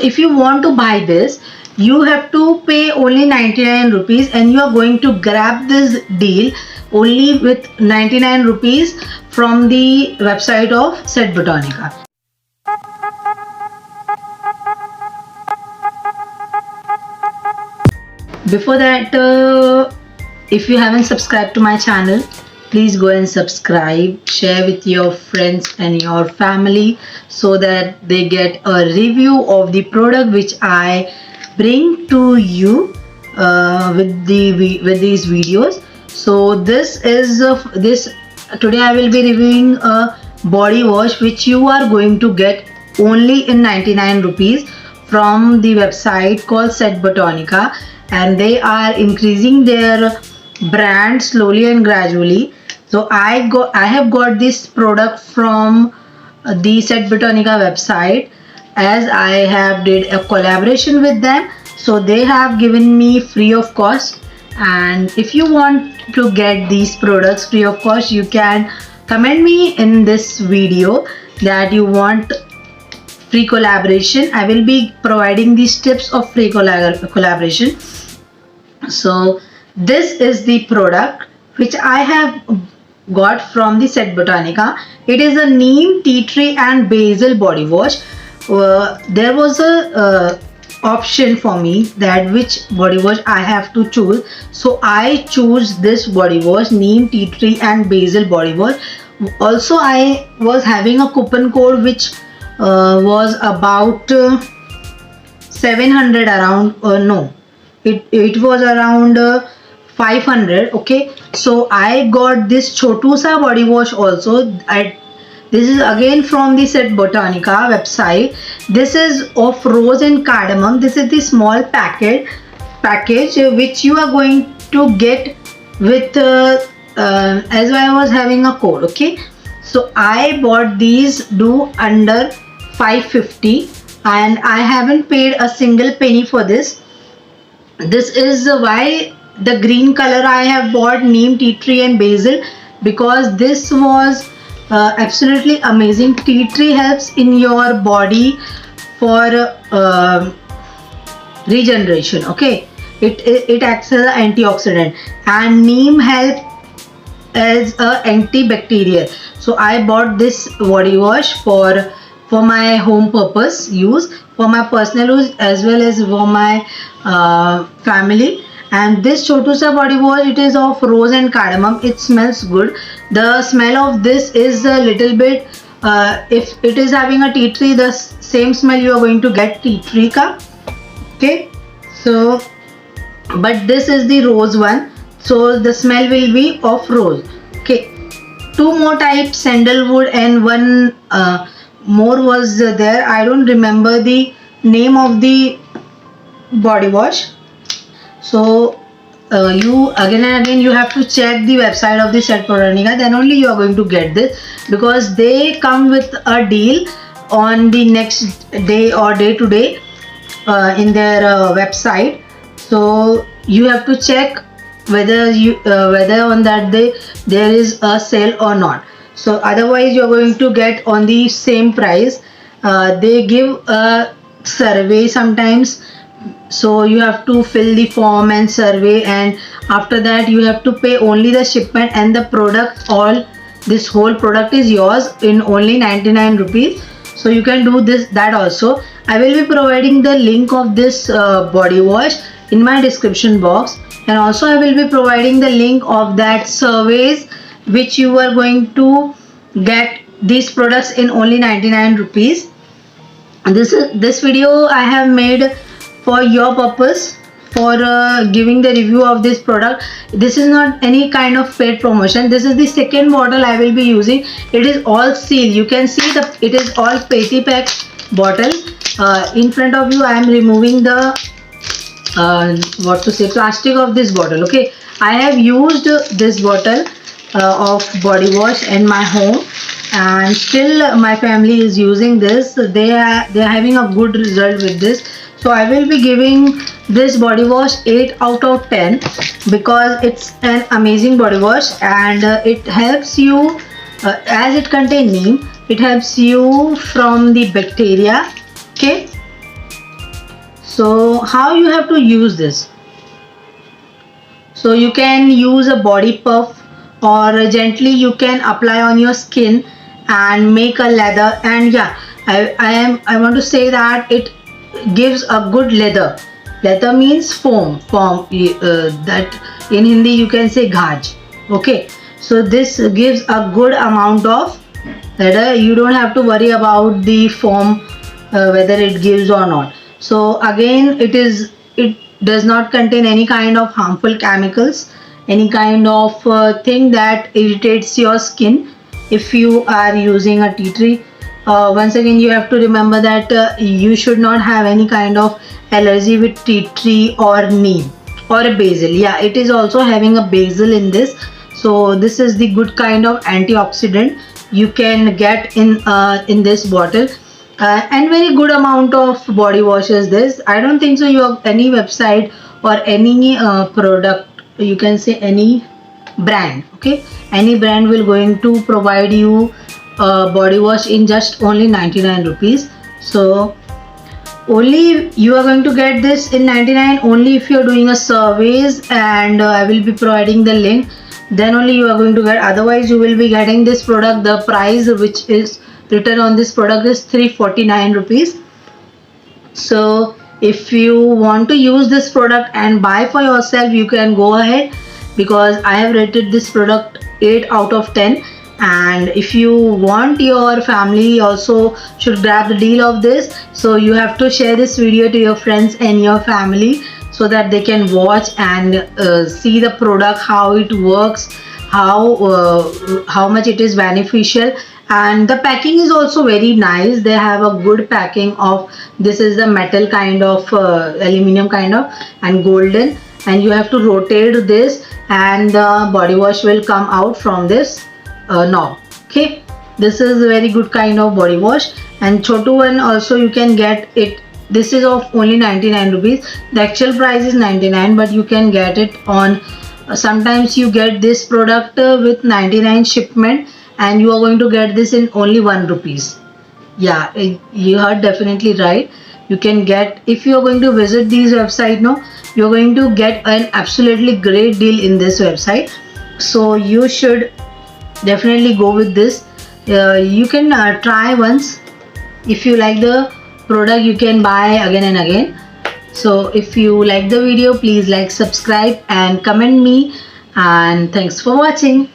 if you want to buy this, you have to pay only 99 rupees, and you are going to grab this deal only with 99 rupees from the website of Set Botanica. Before that, if you haven't subscribed to my channel, please go and subscribe, share with your friends and your family so that they get a review of the product which I bring to you with these videos. So this is this today I will be reviewing a body wash which you are going to get only in 99 rupees from the website called Set Botanica, and they are increasing their brand slowly and gradually. So I have got this product from the Set Botanica website, as I have did a collaboration with them. So they have given me free of cost, and if you want to get these products free of cost, you can comment me in this video that you want free collaboration. I will be providing these tips of free collaboration. So this is the product which I have got from the Set Botanica. It is a neem, tea tree and basil body wash. There was a option for me that which body wash I have to choose, so I choose this body wash, neem, tea tree and basil body wash. Also I was having a coupon code which was about 700 around, no, it was around 500. Okay, so I got this chotu sa body wash also. This is again from the Set Botanica website. This is of rose and cardamom. This is the small package which you are going to get with as I was having a code. Okay, so I bought these do under 550 and I haven't paid a single penny for this. This is why the green color I have bought, neem, tea tree and basil, because this was absolutely amazing. Tea tree helps in your body for regeneration. Okay, it acts as an antioxidant, and neem helps as a antibacterial. So I bought this body wash for my home purpose use, for my personal use as well as for my family. And this chotu sa body wash, it is of rose and cardamom. It smells good. The smell of this is a little bit if it is having a tea tree, the same smell you are going to get tea tree ka. Okay, so but this is the rose one, so the smell will be of rose. Okay, two more types, sandalwood and one more was there. I don't remember the name of the body wash. So you again and again you have to check the website of the Set Botanica, then only you are going to get this, because they come with a deal on the next day or day to day in their website. So you have to check whether whether on that day there is a sale or not. So otherwise you are going to get on the same price. They give a survey sometimes, so you have to fill the form and survey, and after that you have to pay only the shipment, and the product, all this whole product is yours in only 99 rupees. So you can do that also. I will be providing the link of this body wash in my description box, and also I will be providing the link of that surveys which you are going to get these products in only 99 rupees. This video I have made for your purpose, for giving the review of this product. This is not any kind of paid promotion. This is the second bottle I will be using. It is all sealed. You can see it is all petty pack bottle. In front of you I am removing the plastic of this bottle. Okay, I have used this bottle of body wash in my home, and still my family is using this. They are having a good result with this. So I will be giving this body wash 8 out of 10 because it's an amazing body wash, and it helps you as it contains neem. It helps you from the bacteria. Okay, So how you have to use this? So you can use a body puff, or gently you can apply on your skin and make a lather. And yeah, I want to say that it gives a good lather. Lather means form that in Hindi you can say ghaj. Okay, so this gives a good amount of lather. You don't have to worry about the foam, whether it gives or not. So again, it does not contain any kind of harmful chemicals, any kind of thing that irritates your skin if you are using a tea tree. Once again, you have to remember that you should not have any kind of allergy with tea tree or neem or a basil. Yeah, it is also having a basil in this. So this is the good kind of antioxidant you can get in this bottle. And very good amount of body wash is this. I don't think so you have any website or any product, you can say any brand, okay, any brand will going to provide you body wash in just only 99 rupees. So only you are going to get this in 99 only if you are doing a surveys, and I will be providing the link, then only you are going to get. Otherwise you will be getting this product, the price which is written on this product is 349 rupees. So if you want to use this product and buy for yourself, you can go ahead, because I have rated this product 8 out of 10. And if you want, your family also should grab the deal of this. So you have to share this video to your friends and your family, so that they can watch and see the product, how it works, how much it is beneficial. And the packing is also very nice. They have a good packing of, this is the metal kind of aluminum kind of, and golden, and you have to rotate this, and the body wash will come out from this knob. Okay, this is a very good kind of body wash. And chotu one also you can get it. This is of only 99 rupees. The actual price is 99, but you can get it on sometimes you get this product with 99 shipment, and you are going to get this in only 1 rupees. Yeah, you heard definitely right. You can get, if you are going to visit these website now, you are going to get an absolutely great deal in this website. So you should definitely go with this. You can try once. If you like the product, you can buy again and again. So if you like the video, please like, subscribe and comment me, and thanks for watching.